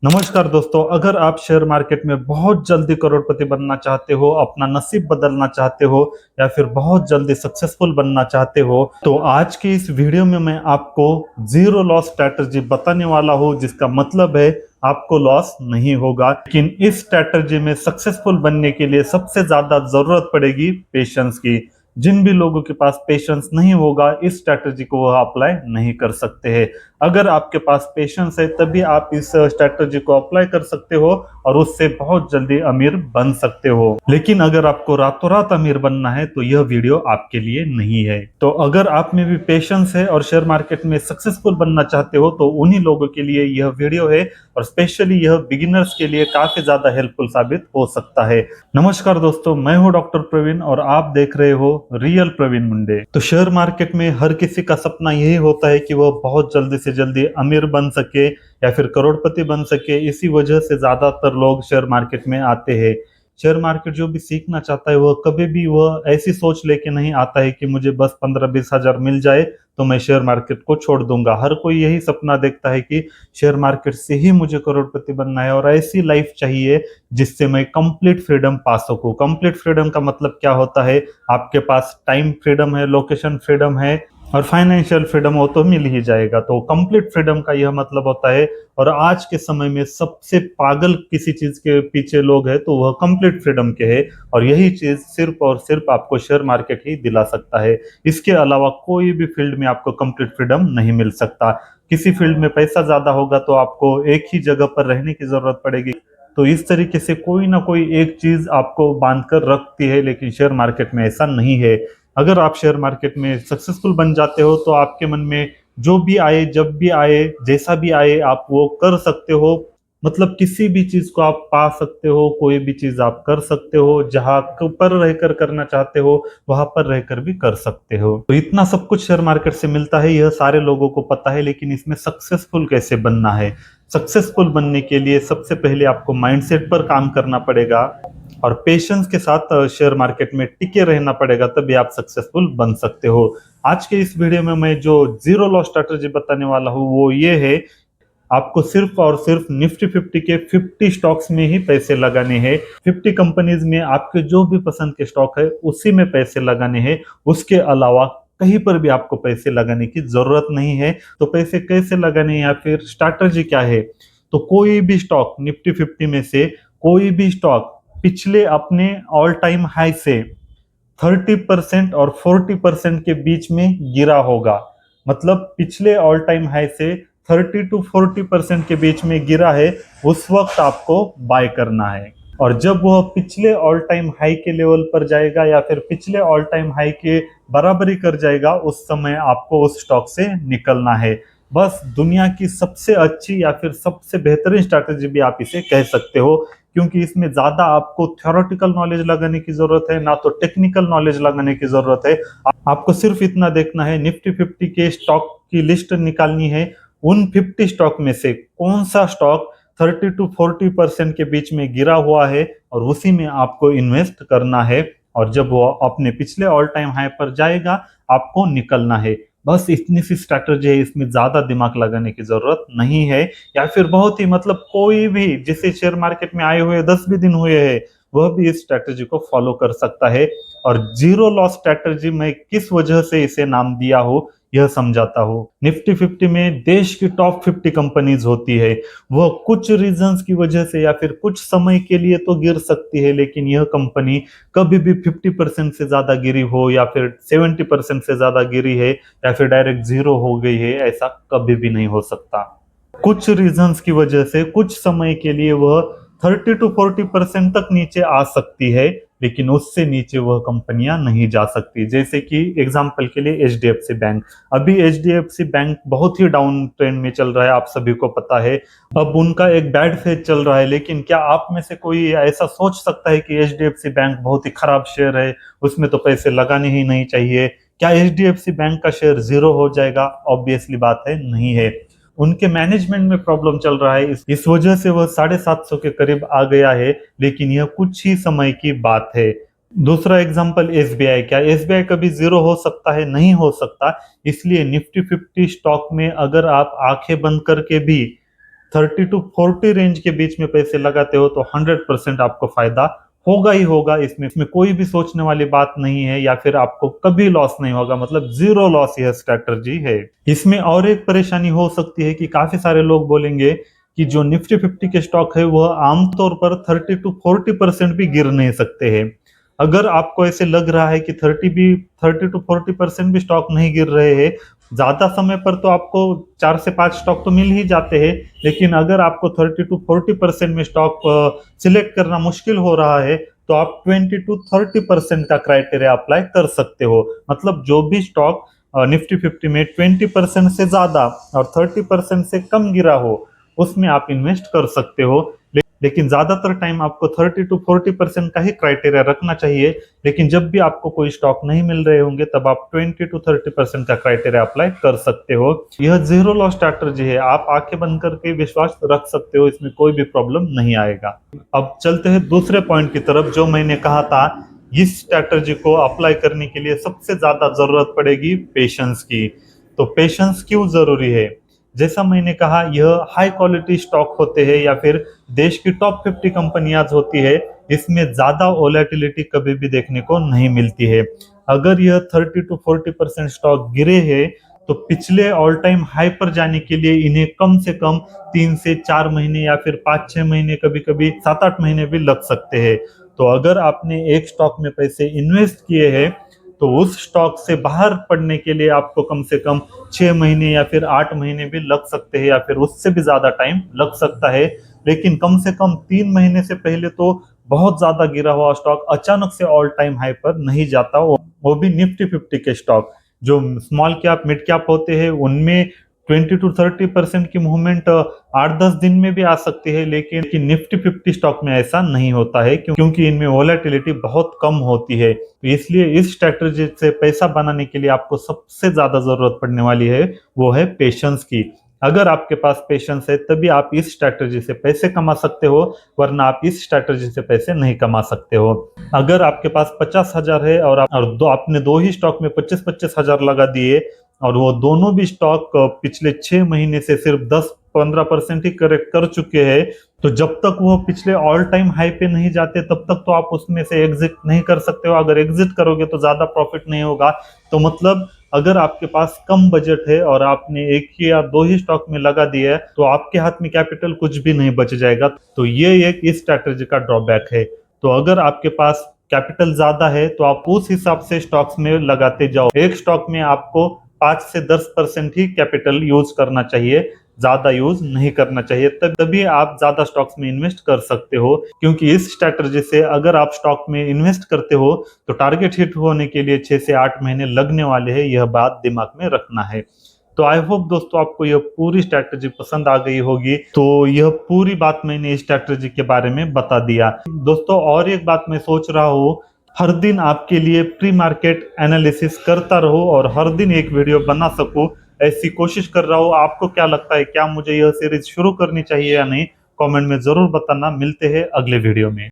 नमस्कार दोस्तों, अगर आप शेयर मार्केट में बहुत जल्दी करोड़पति बनना चाहते हो, अपना नसीब बदलना चाहते हो या फिर बहुत जल्दी सक्सेसफुल बनना चाहते हो, तो आज की इस वीडियो में मैं आपको जीरो लॉस स्ट्रैटेजी बताने वाला हूं, जिसका मतलब है आपको लॉस नहीं होगा। लेकिन इस स्ट्रैटेजी में सक्सेसफुल बनने के लिए सबसे ज्यादा जरूरत पड़ेगी पेशेंस की। जिन भी लोगों के पास पेशेंस नहीं होगा, इस स्ट्रैटेजी को वह अप्लाई नहीं कर सकते हैं। अगर आपके पास पेशेंस है तभी आप इस स्ट्रैटेजी को अप्लाई कर सकते हो और उससे बहुत जल्दी अमीर बन सकते हो। लेकिन अगर आपको रातों रात अमीर बनना है तो यह वीडियो आपके लिए नहीं है। तो अगर आप में भी पेशेंस है और शेयर मार्केट में सक्सेसफुल बनना चाहते हो तो उन्हीं लोगों के लिए यह वीडियो है, और स्पेशली यह बिगिनर्स के लिए काफी ज्यादा हेल्पफुल साबित हो सकता है। नमस्कार दोस्तों, मैं हूं डॉक्टर प्रवीण और आप देख रहे हो रियल प्रवीण मुंडे। तो शेयर मार्केट में हर किसी का सपना यही होता है कि वह बहुत जल्दी से जल्दी अमीर बन सके या फिर करोड़पति बन सके। इसी वजह से ज्यादातर लोग शेयर मार्केट में आते हैं। शेयर मार्केट जो भी सीखना चाहता है वह कभी भी वह ऐसी सोच लेके नहीं आता है कि मुझे बस 15-20 हजार मिल जाए तो मैं शेयर मार्केट को छोड़ दूंगा। हर कोई यही सपना देखता है कि शेयर मार्केट से ही मुझे करोड़पति बनना है और ऐसी लाइफ चाहिए जिससे मैं कंप्लीट फ्रीडम पा सकूं। कंप्लीट फ्रीडम का मतलब क्या होता है? आपके पास टाइम फ्रीडम है, लोकेशन फ्रीडम है और फाइनेंशियल फ्रीडम हो तो मिल ही जाएगा। तो कंप्लीट फ्रीडम का यह मतलब होता है। और आज के समय में सबसे पागल किसी चीज के पीछे लोग हैं तो वह कंप्लीट फ्रीडम के है, और यही चीज सिर्फ और सिर्फ आपको शेयर मार्केट ही दिला सकता है। इसके अलावा कोई भी फील्ड में आपको कंप्लीट फ्रीडम नहीं मिल सकता। किसी फील्ड में पैसा ज्यादा होगा तो आपको एक ही जगह पर रहने की जरूरत पड़ेगी। तो इस तरीके से कोई ना कोई एक चीज आपको बांध कर रखती है, लेकिन शेयर मार्केट में ऐसा नहीं है। अगर आप शेयर मार्केट में सक्सेसफुल बन जाते हो तो आपके मन में जो भी आए, जब भी आए, जैसा भी आए, आप वो कर सकते हो। मतलब किसी भी चीज को आप पा सकते हो, कोई भी चीज आप कर सकते हो। जहां पर रहकर करना चाहते हो वहां पर रहकर भी कर सकते हो। तो इतना सब कुछ शेयर मार्केट से मिलता है, यह सारे लोगों को पता है। लेकिन इसमें सक्सेसफुल कैसे बनना है? सक्सेसफुल बनने के लिए सबसे पहले आपको माइंडसेट पर काम करना पड़ेगा और पेशेंस के साथ शेयर मार्केट में टिके रहना पड़ेगा, तभी आप सक्सेसफुल बन सकते हो। आज के इस वीडियो में मैं जो जीरो लॉस स्ट्रैटेजी बताने वाला हूँ वो ये है, आपको सिर्फ और सिर्फ निफ्टी 50 के 50 स्टॉक्स में ही पैसे लगाने हैं। 50 कंपनीज में आपके जो भी पसंद के स्टॉक है उसी में पैसे लगाने हैं। उसके अलावा कहीं पर भी आपको पैसे लगाने की जरूरत नहीं है। तो पैसे कैसे लगाने हैं या फिर स्ट्रैटेजी क्या है? तो कोई भी स्टॉक निफ्टी 50 में से कोई भी स्टॉक पिछले अपने ऑल टाइम हाई से 30% और 40% के बीच में गिरा होगा। मतलब पिछले ऑल टाइम हाई से 30 to 40% के बीच में गिरा है, उस वक्त आपको बाय करना है। और जब वह पिछले ऑल टाइम हाई के लेवल पर जाएगा या फिर पिछले ऑल टाइम हाई के बराबरी कर जाएगा, उस समय आपको उस स्टॉक से निकलना है। बस दुनिया की सबसे अच्छी या फिर सबसे बेहतरीन स्ट्रैटेजी भी आप इसे कह सकते हो, क्योंकि इसमें ज्यादा आपको थ्योरेटिकल नॉलेज लगाने की जरूरत है, ना तो टेक्निकल नॉलेज लगाने की जरूरत है। आपको सिर्फ इतना देखना है, निफ्टी 50 के स्टॉक की लिस्ट निकालनी है। उन 50 स्टॉक में से कौन सा स्टॉक 30 to 40% के बीच में गिरा हुआ है और उसी में आपको इन्वेस्ट करना है। और जब वो अपने पिछले ऑल टाइम हाई पर जाएगा आपको निकलना है। बस इतनी सी स्ट्रैटेजी है, इसमें ज्यादा दिमाग लगाने की जरूरत नहीं है। या फिर बहुत ही मतलब कोई भी जिसे शेयर मार्केट में आए हुए 10 भी दिन हुए हैं वह भी इस स्ट्रैटेजी को फॉलो कर सकता है। और जीरो लॉस स्ट्रैटेजी मैं किस वजह से इसे नाम दिया हो यह समझाता हूँ। निफ्टी 50 में देश की टॉप 50 कंपनीज होती है। वह कुछ रीजंस की वजह से या फिर कुछ समय के लिए तो गिर सकती है, लेकिन यह कंपनी कभी भी 50% से ज्यादा गिरी हो या फिर 70% से ज्यादा गिरी है या फिर डायरेक्ट जीरो हो गई है, ऐसा कभी भी नहीं हो सकता। कुछ रीजंस की वजह से कुछ समय के लिए वह 30 to 40% तक नीचे आ सकती है, लेकिन उससे नीचे वह कंपनियां नहीं जा सकती। जैसे कि एग्जांपल के लिए एचडीएफसी बैंक। अभी एचडीएफसी बैंक बहुत ही डाउन ट्रेंड में चल रहा है, आप सभी को पता है। अब उनका एक बैड फेज चल रहा है, लेकिन क्या आप में से कोई ऐसा सोच सकता है कि एचडीएफसी बैंक बहुत ही खराब शेयर है, उसमें तो पैसे लगाने ही नहीं चाहिए? क्या एचडीएफसी बैंक का शेयर जीरो हो जाएगा? ऑब्वियसली बात है, नहीं है। उनके मैनेजमेंट में प्रॉब्लम चल रहा है, इस वजह से वह 750 के करीब आ गया है, लेकिन यह कुछ ही समय की बात है। दूसरा एग्जांपल एसबीआई। क्या एसबीआई कभी जीरो हो सकता है? नहीं हो सकता। इसलिए निफ्टी 50 स्टॉक में अगर आप आंखें बंद करके भी 30 to 40 रेंज के बीच में पैसे लगाते हो तो 100% आपको फायदा होगा ही होगा। इसमें कोई भी सोचने वाली बात नहीं है, या फिर आपको कभी लॉस नहीं होगा, मतलब जीरो लॉस यह स्ट्रैटेजी है। इसमें और एक परेशानी हो सकती है कि काफी सारे लोग बोलेंगे कि जो निफ्टी 50 के स्टॉक है वह आमतौर पर 30 to 40% भी गिर नहीं सकते हैं। अगर आपको ऐसे लग रहा है कि 30 to 40% भी स्टॉक नहीं गिर रहे हैं, ज्यादा समय पर तो आपको 4 से 5 स्टॉक तो मिल ही जाते हैं, लेकिन अगर आपको 30 to 40% में स्टॉक सिलेक्ट करना मुश्किल हो रहा है तो आप 20 to 30% का क्राइटेरिया अप्लाई कर सकते हो। मतलब जो भी स्टॉक निफ्टी 50 में 20% से ज्यादा और 30% से कम गिरा हो उसमें आप इन्वेस्ट कर सकते हो। लेकिन ज्यादातर टाइम आपको 30 to 40% का ही क्राइटेरिया रखना चाहिए। लेकिन जब भी आपको कोई स्टॉक नहीं मिल रहे होंगे तब आप 20 to 30% का क्राइटेरिया अप्लाई कर सकते हो। यह जीरो लॉस स्ट्रैटेजी है, आप आंखें बंद करके विश्वास रख सकते हो, इसमें कोई भी प्रॉब्लम नहीं आएगा। अब चलते हैं दूसरे पॉइंट की तरफ। जो मैंने कहा था, इस स्ट्रैटेजी को अप्लाई करने के लिए सबसे ज्यादा जरूरत पड़ेगी पेशेंस की। तो पेशेंस क्यों जरूरी है? जैसा मैंने कहा, यह हाई क्वालिटी स्टॉक होते हैं या फिर देश की टॉप 50 कंपनियां होती है, इसमें ज्यादा वोलेटिलिटी कभी भी देखने को नहीं मिलती है। अगर यह 30 to 40% स्टॉक गिरे हैं तो पिछले ऑल टाइम हाई पर जाने के लिए इन्हें कम से कम 3 से 4 महीने या फिर 5-6 महीने, कभी कभी 7-8 महीने भी लग सकते हैं। तो अगर आपने एक स्टॉक में पैसे इन्वेस्ट किए हैं तो उस स्टॉक से बाहर पड़ने के लिए आपको कम से कम 6 महीने या फिर 8 महीने भी लग सकते हैं, या फिर उससे भी ज्यादा टाइम लग सकता है। लेकिन कम से कम 3 महीने से पहले तो बहुत ज्यादा गिरा हुआ स्टॉक अचानक से ऑल टाइम हाई पर नहीं जाता, वो भी निफ्टी 50 के स्टॉक। जो स्मॉल कैप मिड कैप होते हैं उनमें 20 to 30% की मूवमेंट 8-10 दिन में भी आ सकती है, लेकिन निफ्टी 50 स्टॉक में ऐसा नहीं होता है क्योंकि इनमें वोलेटिलिटी बहुत कम होती है। तो इसलिए इस स्ट्रैटेजी से पैसा बनाने के लिए आपको सबसे ज्यादा जरूरत पड़ने वाली है वो है पेशेंस की। अगर आपके पास पेशेंस है तभी आप इस स्ट्रैटेजी से पैसे कमा सकते हो, वरना आप इस स्ट्रैटेजी से पैसे नहीं कमा सकते हो। अगर आपके पास 50,000 है और आपने दो ही स्टॉक में 25-25 हजार लगा दिए और वो दोनों भी स्टॉक पिछले 6 महीने से सिर्फ 10-15% ही करेक्ट कर चुके हैं, तो जब तक वो पिछले ऑल टाइम हाई पे नहीं जाते तब तक तो आप उसमें से एग्जिट नहीं कर सकते हो। अगर एग्जिट करोगे तो ज्यादा प्रॉफिट नहीं होगा। तो मतलब अगर आपके पास कम बजट है और आपने एक ही या दो ही स्टॉक में लगा दिया है तो आपके हाथ में कैपिटल कुछ भी नहीं बच जाएगा। तो ये एक इस स्ट्रैटेजी का ड्रॉबैक है। तो अगर आपके पास कैपिटल ज्यादा है तो आप उस हिसाब से स्टॉक्स में लगाते जाओ। एक स्टॉक में आपको 5 से 10% ही कैपिटल यूज करना चाहिए, ज्यादा यूज नहीं करना चाहिए, तभी आप ज्यादा स्टॉक्स में इन्वेस्ट कर सकते हो। क्योंकि इस स्ट्रैटेजी से अगर आप स्टॉक में इन्वेस्ट करते हो तो टारगेट हिट होने के लिए 6 से 8 महीने लगने वाले हैं, यह बात दिमाग में रखना है। तो आई होप दोस्तों आपको यह पूरी स्ट्रैटेजी पसंद आ गई होगी। तो यह पूरी बात मैंने इस स्ट्रैटेजी के बारे में बता दिया। दोस्तों और एक बात मैं सोच रहा हूँ, हर दिन आपके लिए प्री मार्केट एनालिसिस करता रहो और हर दिन एक वीडियो बना सकूं, ऐसी कोशिश कर रहा हूं। आपको क्या लगता है, क्या मुझे यह सीरीज शुरू करनी चाहिए या नहीं? कमेंट में जरूर बताना। मिलते हैं अगले वीडियो में।